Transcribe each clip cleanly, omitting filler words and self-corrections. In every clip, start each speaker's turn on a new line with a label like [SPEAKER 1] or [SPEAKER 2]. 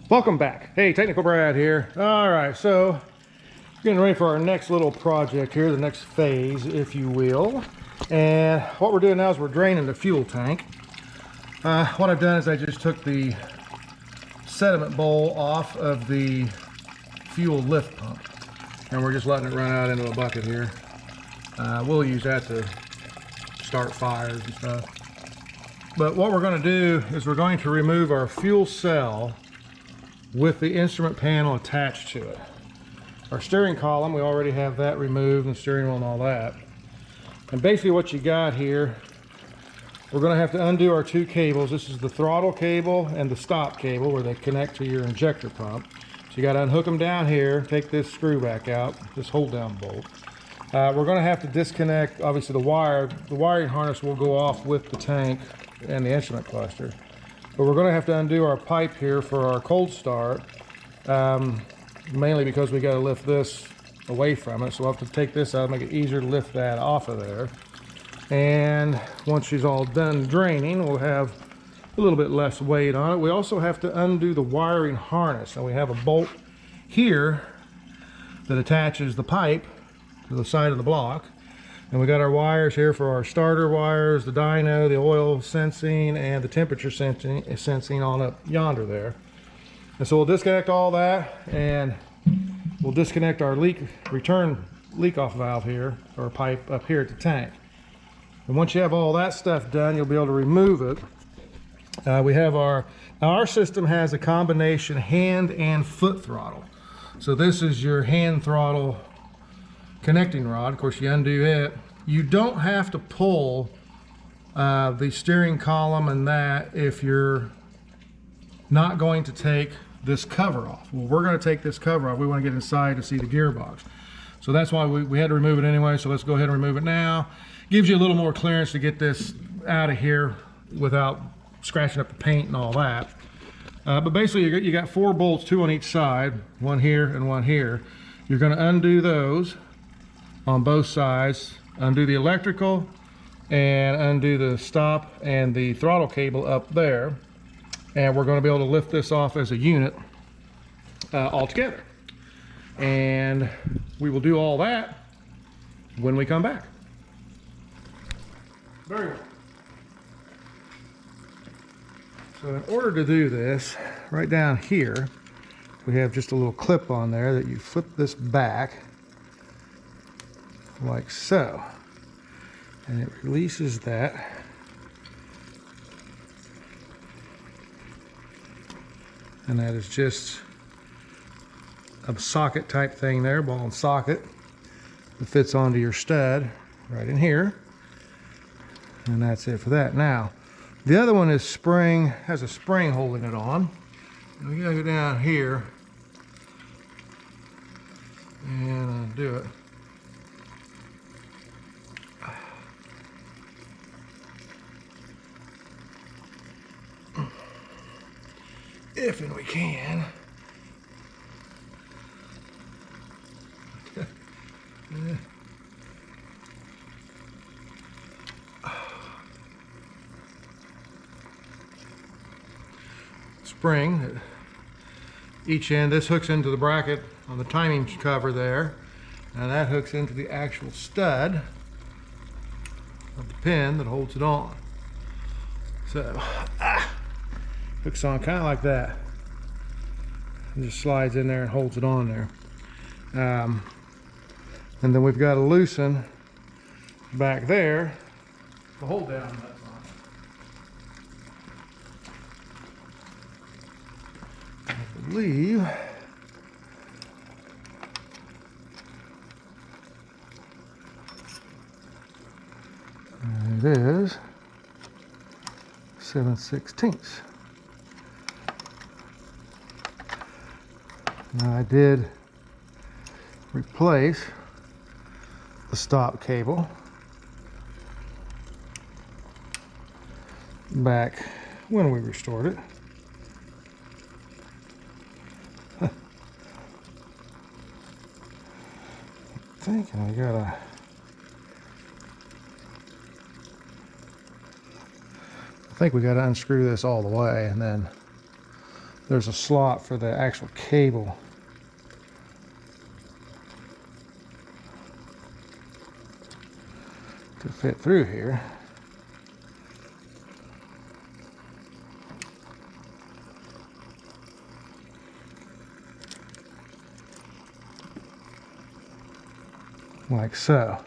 [SPEAKER 1] Welcome back. Hey, Technical Brad here. All right, so getting ready for our next little project here, the next phase, if you will. And what we're doing now is we're draining the fuel tank. What I've done is I just took the sediment bowl off of the fuel lift pump, and we're just letting it run out into a bucket here. We'll use that to start fires and stuff. But what we're going to do is we're going to remove our fuel cell with the instrument panel attached to it. Our steering column, we already have that removed, and the steering wheel and all that. And basically what you got here, we're going to have to undo our two cables. This is the throttle cable and the stop cable where they connect to your injector pump. So you got to unhook them down here, take this screw back out, this hold down bolt. We're going to have to disconnect, obviously the wiring harness will go off with the tank and the instrument cluster. But we're going to have to undo our pipe here for our cold start, mainly because we got to lift this away from it. So we'll have to take this out, make it easier to lift that off of there. And once she's all done draining, we'll have a little bit less weight on it. We also have to undo the wiring harness. And we have a bolt here that attaches the pipe to the side of the block. And we got our wires here for our starter wires, the dyno, the oil sensing, and the temperature sensing on up yonder there. And so we'll disconnect all that, and we'll disconnect our return leak off valve here, or pipe up here at the tank. And once you have all that stuff done, you'll be able to remove it. We have our system has a combination hand and foot throttle. So this is your hand throttle connecting rod. Of course, you undo it. You don't have to pull the steering column and that if you're not going to take this cover off. Well, we're going to take this cover off. We want to get inside to see the gearbox. So that's why we had to remove it anyway. So let's go ahead and remove it now. Gives you a little more clearance to get this out of here without scratching up the paint and all that. But basically you got 4 bolts, 2 on each side, one here and one here. You're going to undo those on both sides, undo the electrical and undo the stop and the throttle cable up there, and we're going to be able to lift this off as a unit all together. And we will do all that when we come back. Very well. So in order to do this, right down here we have just a little clip on there that you flip this back like so, and it releases that. And that is just a socket type thing there, ball and socket, that fits onto your stud right in here. And that's it for that. Now, the other one is spring, has a spring holding it on. And we gotta go down here and undo it. If and we can. Spring at each end. This hooks into the bracket on the timing cover there, and that hooks into the actual stud of the pin that holds it on. So hooks on kind of like that, and just slides in there and holds it on there. And then we've got to loosen back there the hold down nuts on. I believe it is 7/16. Now I did replace the stop cable back when we restored it. Thinking I think we gotta unscrew this all the way and then there's a slot for the actual cable. To fit through here. Like so.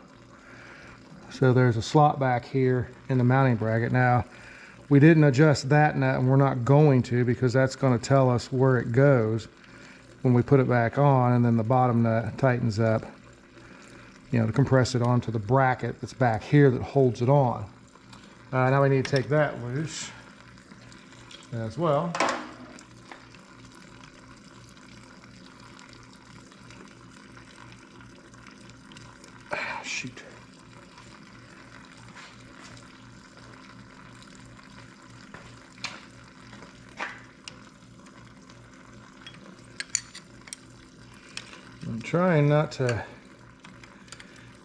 [SPEAKER 1] So there's a slot back here in the mounting bracket. Now, we didn't adjust that nut, and we're not going to, because that's going to tell us where it goes when we put it back on, and then the bottom nut tightens up, you know, to compress it onto the bracket that's back here that holds it on. Now we need to take that loose as well. Shoot. I'm trying not to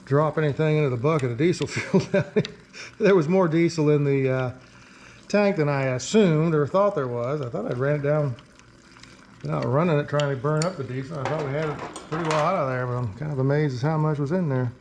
[SPEAKER 1] drop anything into the bucket of diesel fuel down here. There was more diesel in the tank than I assumed or thought there was. I thought I'd ran it down without running it, trying to burn up the diesel. I thought we had it pretty well out of there, but I'm kind of amazed at how much was in there.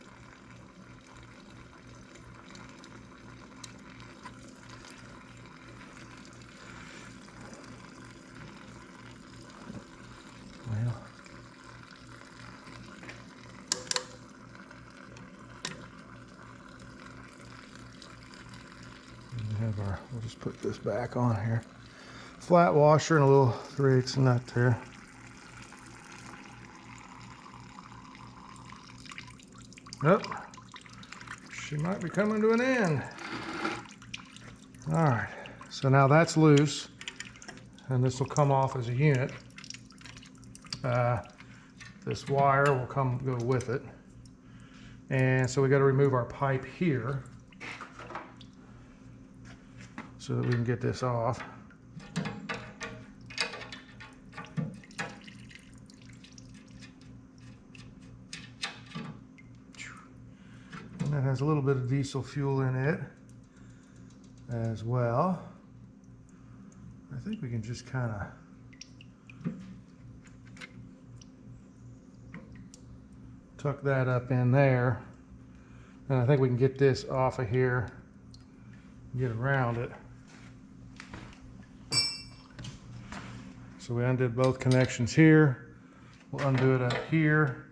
[SPEAKER 1] We'll just put this back on here. Flat washer and a little 3/8 nut there. Oh, she might be coming to an end. All right, so now that's loose, and this will come off as a unit. This wire will go with it, and so we got to remove our pipe here, so that we can get this off. And that has a little bit of diesel fuel in it as well. I think we can just kind of tuck that up in there. And I think we can get this off of here, get around it. So we undid both connections here. We'll undo it up here.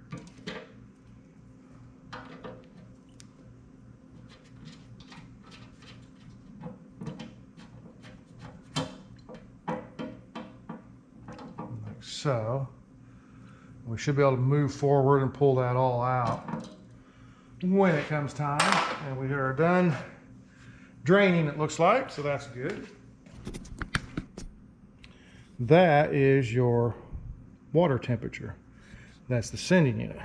[SPEAKER 1] Like so. We should be able to move forward and pull that all out when it comes time. And we are done draining, it looks like, so that's good. That is your water temperature. That's the sending unit.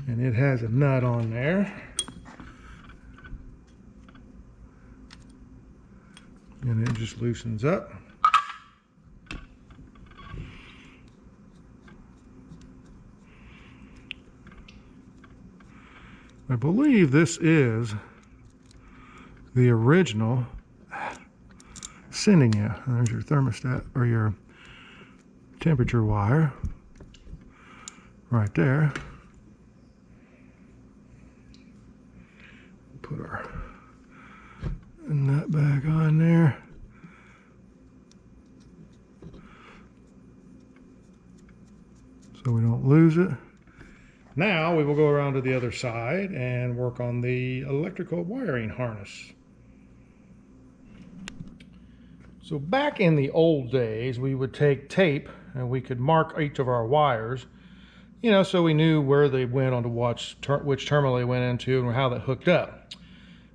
[SPEAKER 1] And it has a nut on there. And it just loosens up. I believe this is the original sending you. There's your thermostat or your temperature wire right there. Put our nut back on there. So we don't lose it. Now we will go around to the other side and work on the electrical wiring harness. So back in the old days, we would take tape and we could mark each of our wires, you know, so we knew where they went on to which terminal they went into and how that hooked up.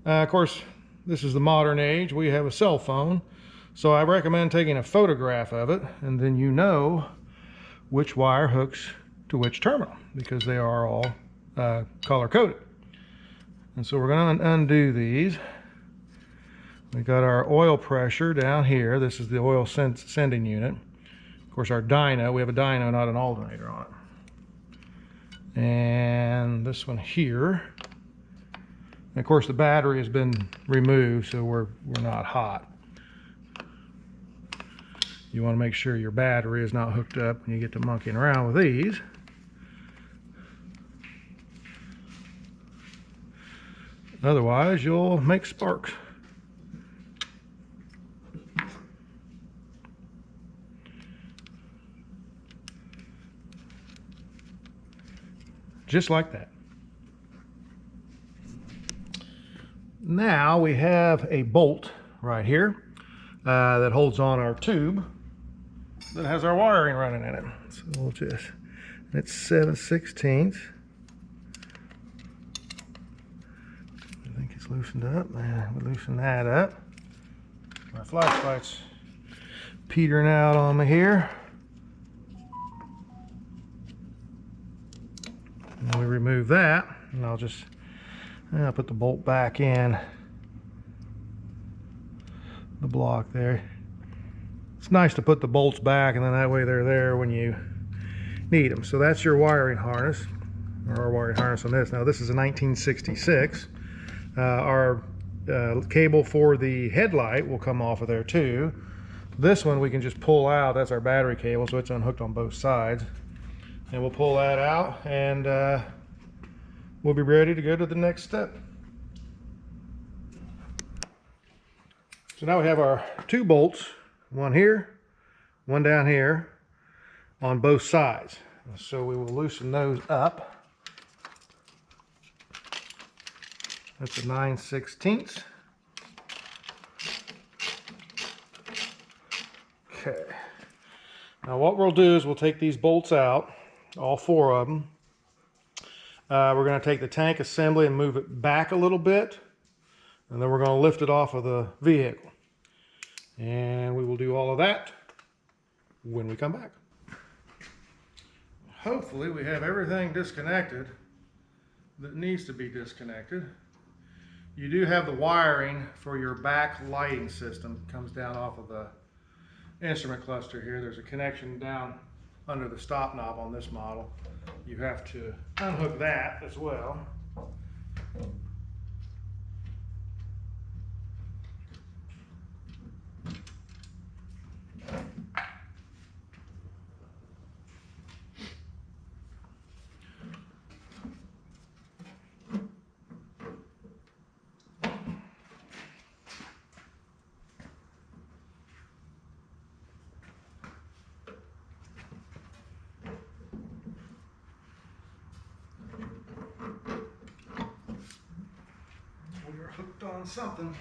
[SPEAKER 1] Of course, this is the modern age. We have a cell phone, so I recommend taking a photograph of it, and then you know which wire hooks to which terminal, because they are all color-coded. And so we're going to undo these. We got our oil pressure down here. This is the oil sending unit. Of course, our dyno, we have a dyno, not an alternator on it. And this one here. And of course, the battery has been removed, so we're not hot. You want to make sure your battery is not hooked up when you get to monkeying around with these. Otherwise, you'll make sparks. Just like that. Now we have a bolt right here that holds on our tube that has our wiring running in it. So we'll just, it's 7/16. I think it's loosened up. We'll loosen that up. My flashlight's petering out on me here. And we remove that, and I'll put the bolt back in the block there. It's nice to put the bolts back, and then that way they're there when you need them. So that's your wiring harness, or our wiring harness on this. Now this is a 1966. Our cable for the headlight will come off of there too. This one we can just pull out. That's our battery cable, so it's unhooked on both sides. And we'll pull that out, and we'll be ready to go to the next step. So now we have our two bolts, one here, one down here, on both sides. So we will loosen those up. That's a 9/16. Okay. Now what we'll do is we'll take these bolts out, all four of them. We're going to take the tank assembly and move it back a little bit, and then we're going to lift it off of the vehicle. And we will do all of that when we come back. Hopefully we have everything disconnected that needs to be disconnected. You do have the wiring for your back lighting system. It comes down off of the instrument cluster here. There's a connection down under the stop knob on this model. You have to unhook that as well. Hooked on something.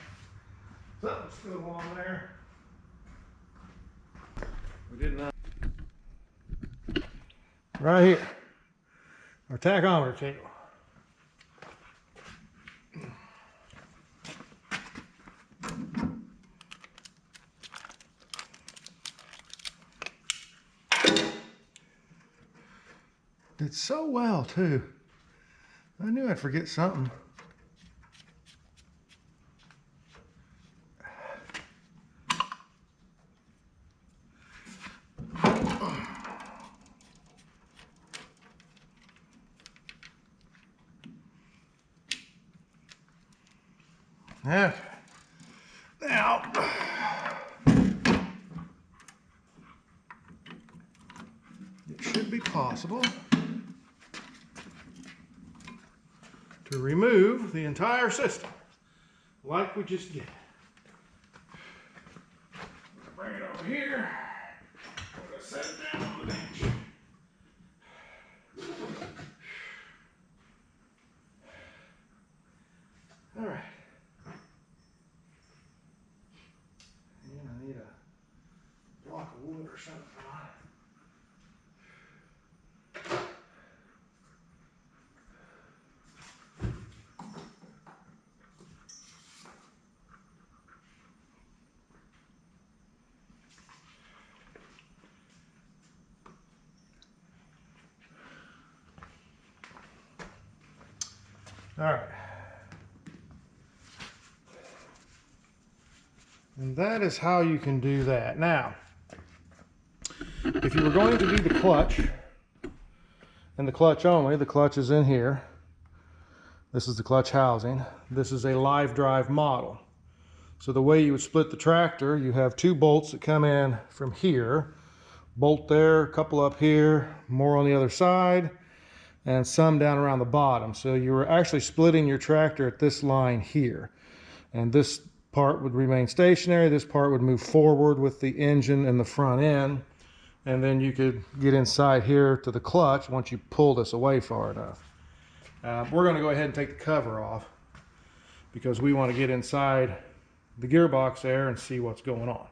[SPEAKER 1] Something's still on there. We did not. Right here, our tachometer cable. Did so well too. I knew I'd forget something. Yeah. Now, it should be possible to remove the entire system like we just did. Bring it over here. I'm going to set it down on the bench. All right. I need a block of wood or something. All right. And that is how you can do that. Now, if you were going to do the clutch, and the clutch only, the clutch is in here. This is the clutch housing. This is a live drive model. So the way you would split the tractor, you have 2 bolts that come in from here. Bolt there, a couple up here, more on the other side, and some down around the bottom. So you were actually splitting your tractor at this line here. And this part would remain stationary. This part would move forward with the engine and the front end. And then you could get inside here to the clutch once you pull this away far enough. We're going to go ahead and take the cover off because we want to get inside the gearbox there and see what's going on.